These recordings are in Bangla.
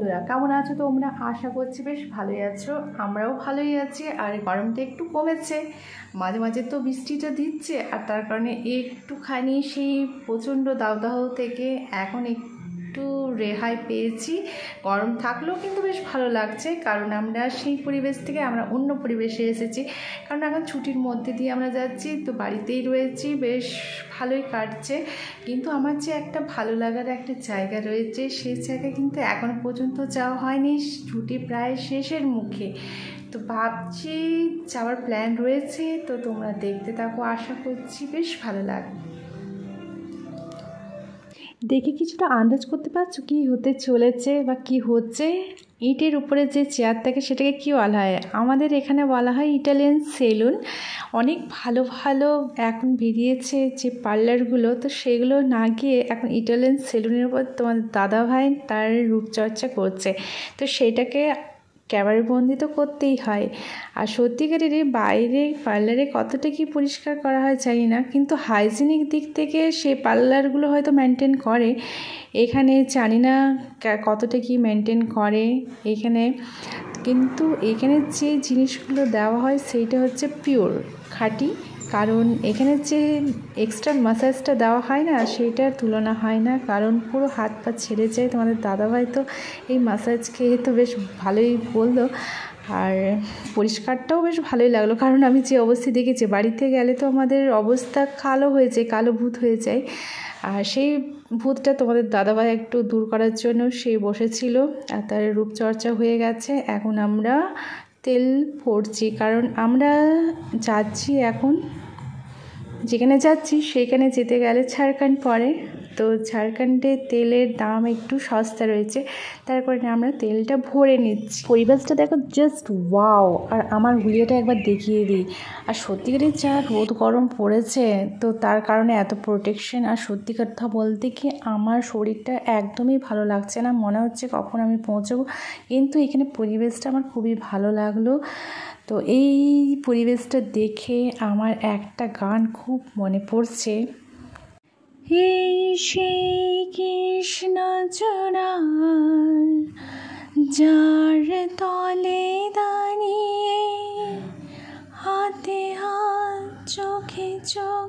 বন্ধুরা, কেমন আছো তোমরা? আশা করছি বেশ ভালোই আছো, আমরাও ভালোই আছি। আর গরমটা একটু কমেছে, মাঝে মাঝে তো বৃষ্টিটা দিচ্ছে, আর তার কারণে একটুখানি সেই প্রচণ্ড দাবদাহ থেকে এখন একটু রেহাই পেয়েছি। গরম থাকলেও কিন্তু বেশ ভালো লাগছে, কারণ আমরা সেই পরিবেশ থেকে আমরা অন্য পরিবেশে এসেছি। কারণ এখন ছুটির মধ্যে দিয়ে আমরা যাচ্ছি, তো বাড়িতেই রয়েছি, বেশ ভালোই কাটছে। কিন্তু আমার যে একটা ভালো লাগার একটা জায়গা রয়েছে, সেই জায়গায় কিন্তু এখনও পর্যন্ত যাওয়া হয়নি, ছুটি প্রায় শেষের মুখে। তো ভাবছি যাওয়ার প্ল্যান রয়েছে, তো তোমরা দেখতে থাকো, আশা করছি বেশ ভালো লাগবে। দেখে কিছুটা আন্দাজ করতে পারছো কি হতে চলেছে বা কি হচ্ছে? ইটের উপরে যে চেয়ার থাকে সেটাকে কি বলা হয়? আমাদের এখানে বলা হয় ইটালিয়ান সেলুন। অনেক ভালো ভালো এখন বেরিয়েছে যে পার্লারগুলো, তো সেগুলো না গিয়ে এখন ইটালিয়ান সেলুনের উপর তোমার দাদাভাই তার রূপচর্চা করছে। তো সেটাকে ক্যামেরাবন্দি তো করতেই হয়। আর সত্যিকারেরই বাইরে পার্লারে কতটা কি পরিষ্কার করা হয় জানি না, কিন্তু হাইজিনিক দিক থেকে সেই পার্লারগুলো হয়তো মেনটেন করে। এখানে জানি না কতটা কি মেনটেন করে এখানে, কিন্তু এখানে যে জিনিসগুলো দেওয়া হয় সেইটা হচ্ছে পিওর খাঁটি। কারণ এখানে যে এক্সট্রা ম্যাসাজটা দেওয়া হয় না, সেইটার তুলনা হয় না, কারণ পুরো হাত পা ছেড়ে যায়। তোমাদের দাদাভাই তো এই ম্যাসাজ খেয়ে তো বেশ ভালোই বললো, আর পরিষ্কারটাও বেশ ভালোই লাগলো। কারণ আমি যে অবস্থায় দেখেছি, বাড়িতে গেলে তো আমাদের অবস্থা কালো হয়ে যায়, কালো ভূত হয়ে যায়। আর সেই ভূতটা তোমাদের দাদাভাই একটু দূর করার জন্য সে বসেছিল, আর তার রূপচর্চা হয়ে গেছে। এখন আমরা তেল ভরছি, কারণ আমরা যাচ্ছি এখন যেখানে যাচ্ছি সেখানে যেতে গেলে ঝাড়খণ্ড পড়ে। তো ঝাড়খণ্ডে তেলের দাম একটু সস্তা রয়েছে, তার কারণে আমরা তেলটা ভরে নিচ্ছি। পরিবেশটা দেখো জাস্ট ওয়াও। আর আমার হুলিয়াটা একবার দেখিয়ে দিই। আর সত্যিকারই যা রোদ গরম পড়েছে, তো তার কারণে এত প্রোটেকশন। আর সত্যি কথা বলতে কি আমার শরীরটা একদমই ভালো লাগছে না, মনে হচ্ছে কখন আমি পৌঁছবো। কিন্তু এখানে পরিবেশটা আমার খুবই ভালো লাগলো। তো এই পরিবেশটা দেখে আমার একটা গান খুব মনে পড়ছে। হে সেই কৃষ্ণ চূড়াল যার তলে দাঁড়িয়ে হাতে হাত চোখে চোখ,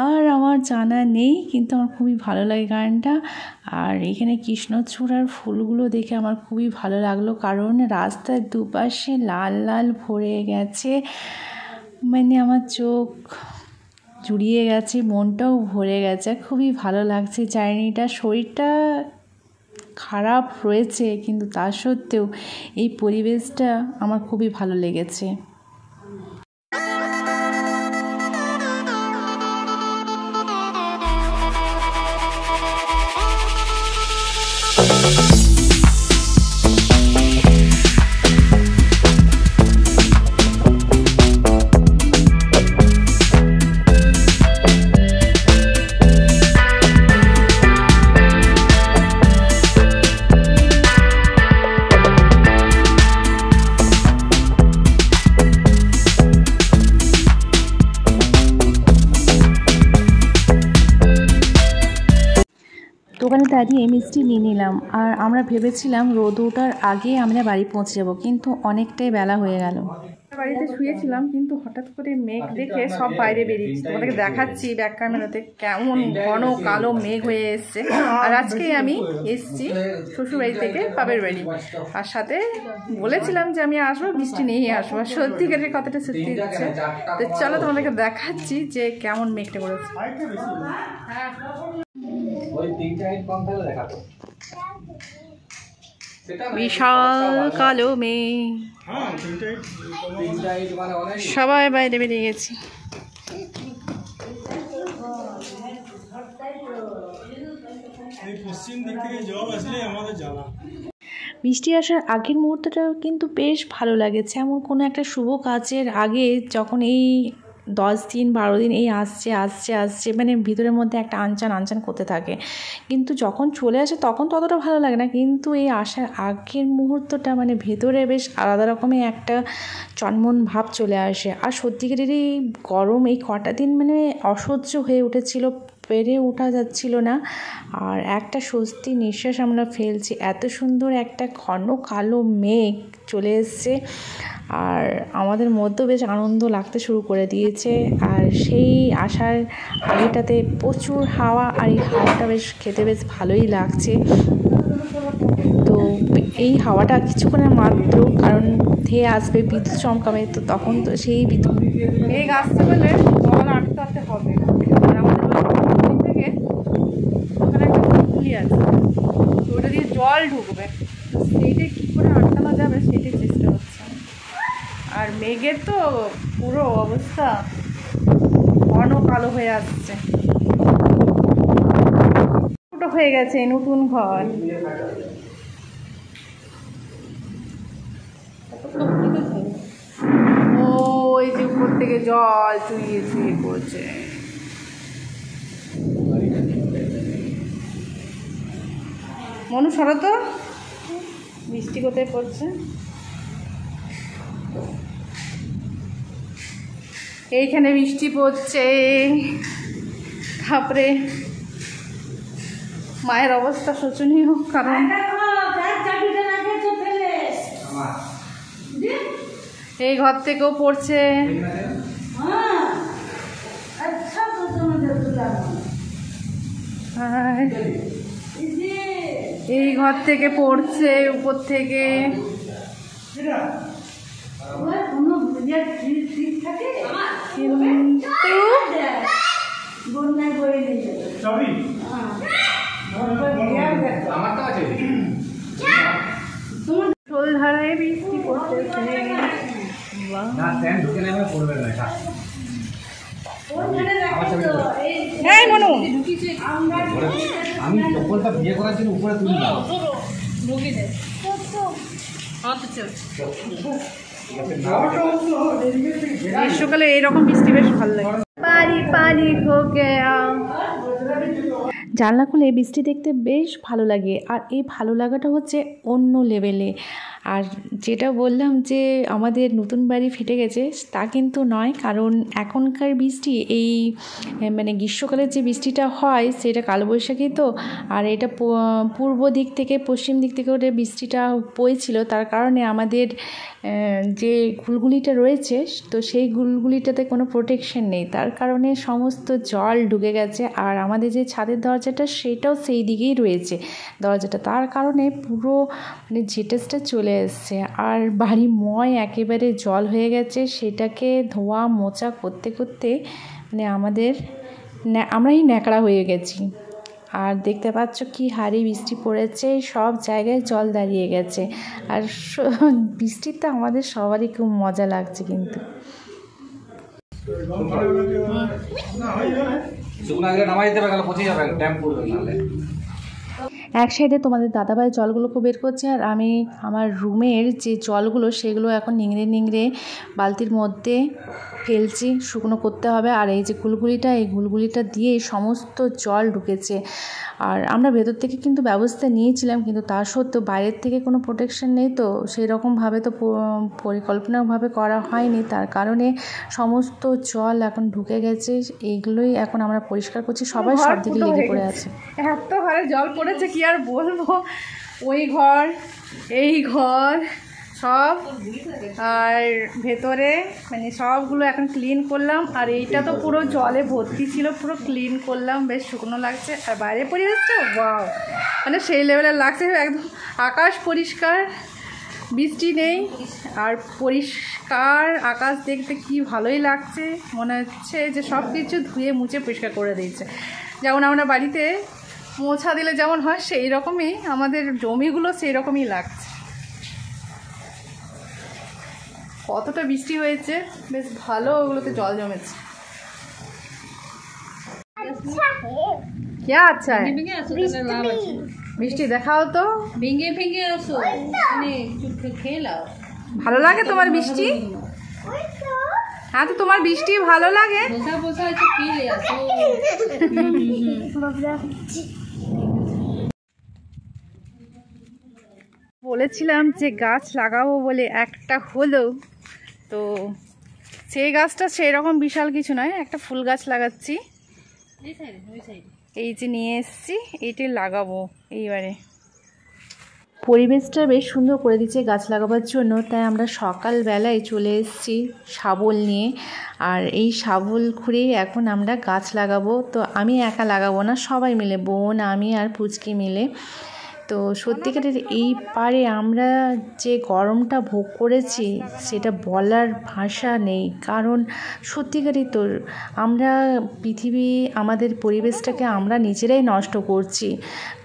আর আমার জানা নেই, কিন্তু আমার খুবই ভালো লাগে গানটা। আর এখানে কৃষ্ণচূড়ার ফুলগুলো দেখে আমার খুবই ভালো লাগলো, কারণ রাস্তার দুপাশে লাল লাল ভরে গেছে, মানে আমার চোখ জুড়িয়ে গেছে, মনটাও ভরে গেছে, খুবই ভালো লাগছে জার্নিটা। শরীরটা খারাপ রয়েছে, কিন্তু তা সত্ত্বেও এই পরিবেশটা আমার খুবই ভালো লেগেছে। দোকানে দাঁড়িয়ে মিষ্টি নিয়ে নিলাম, আর আমরা ভেবেছিলাম রোদ ওঠার আগে আমরা বাড়ি পৌঁছে যাবো, কিন্তু অনেকটাই বেলা হয়ে গেল। বাড়িতে শুয়েছিলাম, কিন্তু হঠাৎ করে মেঘ দেখে সব বাইরে বেরিয়েছি। তোমাদেরকে দেখাচ্ছি ব্যাক ক্যামেরাতে কেমন ঘন কালো মেঘ হয়ে এসছে। আর আজকে আমি এসছি শ্বশুরবাড়ি থেকে বাপের বাড়ি, আর সাথে বলেছিলাম যে আমি আসবো, বৃষ্টি নিয়েই আসবো। আর সত্যিকারের কথাটা সত্যি হচ্ছে। তো চলো তোমাদেরকে দেখাচ্ছি যে কেমন মেঘটা করেছে। বিশাল কালো মেঘ, সবাই বাইরে বেরিয়ে গেছি। বৃষ্টি আসার আগের মুহূর্তটা কিন্তু বেশ ভালো লাগেছে। এমন কোনো একটা শুভ কাজের আগে যখন এই 10 দিন 12 দিন এই আসছে আসছে আসছে, মানে ভিতরের মধ্যে একটা আনচান করতে থাকে, কিন্তু যখন চলে আসে তখন ততটা ভালো লাগে না। কিন্তু এই আসার আগের মুহূর্তটা মানে ভেতরে বেশ আলাদা রকমের একটা চনমন ভাব চলে আসে। আর সত্যিকারের এই গরম এই কটা দিন মানে অসহ্য হয়ে উঠেছিল, পেরে ওঠা যাচ্ছিল না। আর একটা স্বস্তি নিঃশ্বাস আমরা ফেলছি, এত সুন্দর একটা ঘন কালো মেঘ চলে এসছে। আর আমাদের মধ্যে বেশ আনন্দ লাগতে শুরু করে দিয়েছে। আর সেই আসার আগেটাতে প্রচুর হাওয়া, আর এই হাওয়াটা বেশ খেতে বেশ ভালোই লাগছে। তো এই হাওয়াটা কিছুক্ষণের মাত্র, কারণ ধেয়ে আসবে, বিদ্যুৎ চমকাবে, তো তখন তো সেই বিদ্যুৎ এই গাছটা বলে জল আটকাতে হবে। আর আমাদের থেকে ওখানে একটা পুলি আছে, তো ওটা দিয়ে জল ঢুকবে, তো সেইটাই কী করে আটকানো যাবে সেটাই চেষ্টা হচ্ছে। আর মেঘের তো পুরো অবস্থা ঘন কালো হয়ে আসছে। ছোটো হয়ে গেছে নতুন ঘর। ওই যে উপর থেকে জল চুইয়ে চুইয়ে পড়ছে। মনু সরো তো, বৃষ্টি কোথায় পড়ছে। এইখানে বৃষ্টি পড়ছে, তারপরে মায়ের অবস্থা শোচনীয়, কারণ এই ঘর থেকেও পড়ছে, এই ঘর থেকে পড়ছে, উপর থেকে। ধারায় বৃষ্টি পড়তেছে। আমি চপ্পলটা বিয়ে করার জন্য উপরে তুললাম। গ্রীষ্মকালে এইরকম বৃষ্টি বেশ ভালো লাগে। পানি পানি হোকে জানলা খুলে বৃষ্টি দেখতে বেশ ভালো লাগে। আর এই ভালো লাগাটা হচ্ছে অন্য লেভেলে। আর যেটা বললাম যে আমাদের নতুন বাড়ি ফেটে গেছে, তা কিন্তু নয়, কারণ এখনকার বৃষ্টি এই মানে গ্রীষ্মকালের যে বৃষ্টিটা হয় সেটা কালবৈশাখী তো। আর এটা পূর্ব দিক থেকে পশ্চিম দিক থেকে ওটা বৃষ্টিটা বইছিল, তার কারণে আমাদের যে গুলগুলিটা রয়েছে, তো সেই গুলগুলিটাতে কোনো প্রোটেকশন নেই, তার কারণে সমস্ত জল ঢুকে গেছে। আর আমাদের যে ছাদের দরজাটা সেটাও সেই দিকেই রয়েছে দরজাটা, তার কারণে পুরো মানে জেটেসটা চলে এসছে। আর বাড়িময় একেবারে জল হয়ে গেছে, সেটাকে ধোয়া মোছা করতে করতে মানে আমরাই ন্যাকড়া হয়ে গেছি। আর দেখতে পাচ্ছ কি হারে বৃষ্টি পড়েছে, সব জায়গায় জল দাঁড়িয়ে গেছে। আর বৃষ্টিতে আমাদের সবারই খুব মজা লাগছে। কিন্তু এক সাইডে তোমাদের দাদাভাই জলগুলোকে বের করছে, আর আমি আমার রুমের যে জলগুলো সেগুলো এখন নিংড়ে নিংড়ে বালতির মধ্যে ফেলছি, শুকনো করতে হবে। আর এই যে এই গুলগুলিটা দিয়ে সমস্ত জল ঢুকেছে। আর আমরা ভেতর থেকে কিন্তু ব্যবস্থা নিয়েছিলাম, কিন্তু তা সত্ত্বেও বাইরের থেকে কোনো প্রোটেকশন নেই, তো সেই রকমভাবে তো পরিকল্পনাভাবে করা হয়নি, তার কারণে সমস্ত জল এখন ঢুকে গেছে। এইগুলোই এখন আমরা পরিষ্কার করছি, সবাই সব দিকে লেগে পড়ে আছে। এত ঘরে জল পড়েছে কি আর বলবো, ওই ঘর এই ঘর সব, আর ভেতরে মানে সবগুলো এখন ক্লিন করলাম। আর এইটা তো পুরো জলে ভর্তি ছিল, পুরো ক্লিন করলাম, বেশ শুকনো লাগছে। আর বাইরে পরিবেশটা ওয়াও, মানে সেই লেভেলের লাগছে, একদম আকাশ পরিষ্কার, বৃষ্টি নেই, আর পরিষ্কার আকাশ দেখতে কি ভালোই লাগছে। মনে হচ্ছে যে সব কিছু ধুয়ে মুছে পরিষ্কার করে দিয়েছে। যেমন আমরা বাড়িতে মোছা দিলে যেমন হয় সেই রকমই আমাদের জমিগুলো সেই রকমই লাগছে। কতটা বৃষ্টি হয়েছে, বেশ ভালো ওগুলোতে জল জমেছে। क्या अच्छा है মিষ্টি দেখাও তো, ভেঙে ভেঙে আসো, মানে খেলাও। ভালো লাগে তোমার বৃষ্টি? হ্যাঁ, তো তোমার বৃষ্টি ভালো লাগে? বসা বসা একটু খেলে আসো। বলেছিলাম যে গাছ লাগাবো বলে, একটা হলো, তো সেই গাছটা সেই রকম বিশাল কিছু নয়, একটা ফুল গাছ লাগাচ্ছি। এই সাইডে ওই সাইডে এই যে নিয়ে এসেছি, এইটা লাগাবো এইবারে। পরিবেশটা বেশ সুন্দর করে দিচ্ছে গাছ লাগাবার জন্য, তাই আমরা সকালবেলায় চলে এসেছি শাবল নিয়ে। আর এই শাবল খুঁড়েই এখন আমরা গাছ লাগাবো। তো আমি একা লাগাবো না, সবাই মিলে, বোন, আমি আর পুচকি মিলে। তো সত্যিকারের এই পারে আমরা যে গরমটা ভোগ করেছি সেটা বলার ভাষা নেই। কারণ সত্যিকারই তো আমরা পৃথিবী, আমাদের পরিবেশটাকে আমরা নিজেরাই নষ্ট করছি।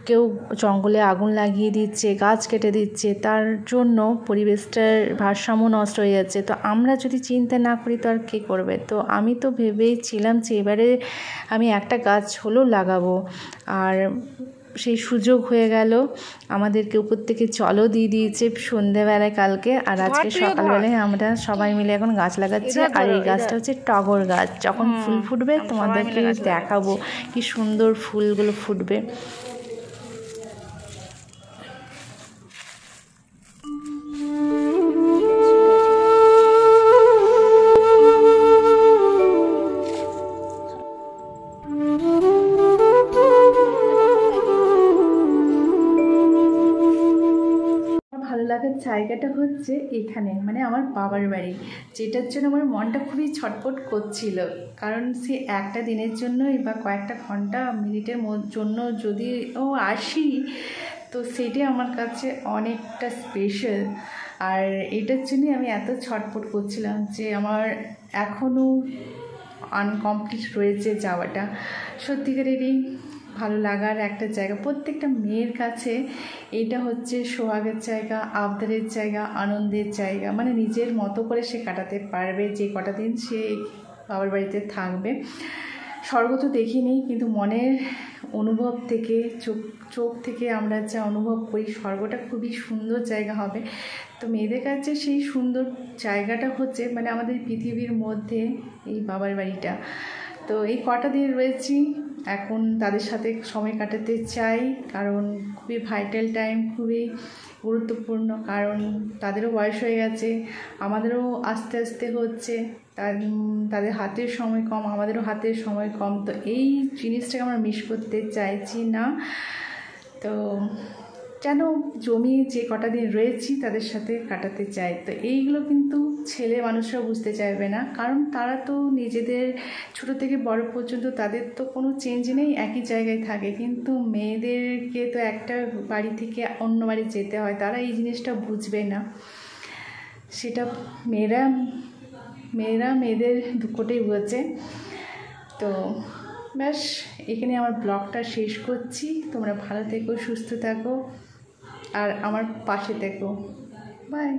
কেউ জঙ্গলে আগুন লাগিয়ে দিচ্ছে, গাছ কেটে দিচ্ছে, তার জন্য পরিবেশটার ভারসাম্য নষ্ট হয়ে যাচ্ছে। তো আমরা যদি চিন্তা না করি তো আর কে করবে? তো আমি তো ভেবেছিলাম যে এবারে আমি একটা গাছ হলেও লাগাবো। আর সেই সুযোগ হয়ে গেল, আমাদেরকে উপর থেকে জলও দিয়ে দিয়েছে সন্ধ্যেবেলায় কালকে। আর আজকে সকালবেলায় আমরা সবাই মিলে এখন গাছ লাগাচ্ছি। আর এই গাছটা হচ্ছে টগর গাছ। যখন ফুল ফুটবে তোমাদেরকে দেখাবো কি সুন্দর ফুলগুলো ফুটবে। ভালো লাগার জায়গাটা হচ্ছে এখানে, মানে আমার বাবার বাড়ি, যেটার জন্য আমার মনটা খুবই ছটফট করছিল। কারণ সে একটা দিনের জন্যই বা কয়েকটা ঘন্টা মিনিটের জন্য যদিও আসি, তো সেটাই আমার কাছে অনেকটা স্পেশাল। আর এটার জন্যই আমি এত ছটফট করছিলাম যে আমার এখনও আনকমপ্লিট রয়েছে যাওয়াটা। সত্যিকারেরই ভালো লাগার একটা জায়গা। প্রত্যেকটা মেয়ের কাছে এটা হচ্ছে সোহাগের জায়গা, আবদারের জায়গা, আনন্দের জায়গা। মানে নিজের মতো করে সে কাটাতে পারবে যে কটা দিন সে বাবার বাড়িতে থাকবে। স্বর্গ তো দেখিনি, কিন্তু মনের অনুভব থেকে, চোখ থেকে আমরা যা অনুভব করি স্বর্গটা খুবই সুন্দর জায়গা হবে। তো মেয়েদের কাছে সেই সুন্দর জায়গাটা হচ্ছে মানে আমাদের পৃথিবীর মধ্যে এই বাবার বাড়িটা। তো এই কটা দিন রয়েছি, এখন তাদের সাথে সময় কাটাতে চাই। কারণ খুবই ভাইটাল টাইম, খুবই গুরুত্বপূর্ণ। কারণ তাদেরও বয়স হয়ে গেছে, আমাদেরও আস্তে আস্তে হচ্ছে, তাদের হাতের সময় কম, আমাদেরও হাতের সময় কম। তো এই জিনিসটাকে আমরা মিস করতে চাইছি না। তো যেন জমি যে কটা দিন রয়েছি তাদের সাথে কাটাতে চাই। তো এইগুলো কিন্তু ছেলে মানুষরা বুঝতে চাইবে না, কারণ তারা তো নিজেদের ছোটো থেকে বড় পর্যন্ত তাদের তো কোনো চেঞ্জ নেই, একই জায়গায় থাকে। কিন্তু মেয়েদেরকে তো একটা বাড়ি থেকে অন্য বাড়ি যেতে হয়, তারা এই জিনিসটা বুঝবে না। সেটা মেয়েদের দুঃখটাই বোঝে। তো ব্যাস, এখানে আমার ব্লগটা শেষ করছি। তোমরা ভালো থেকো, সুস্থ থাকো, আর আমার পাশে থেকো। বাই।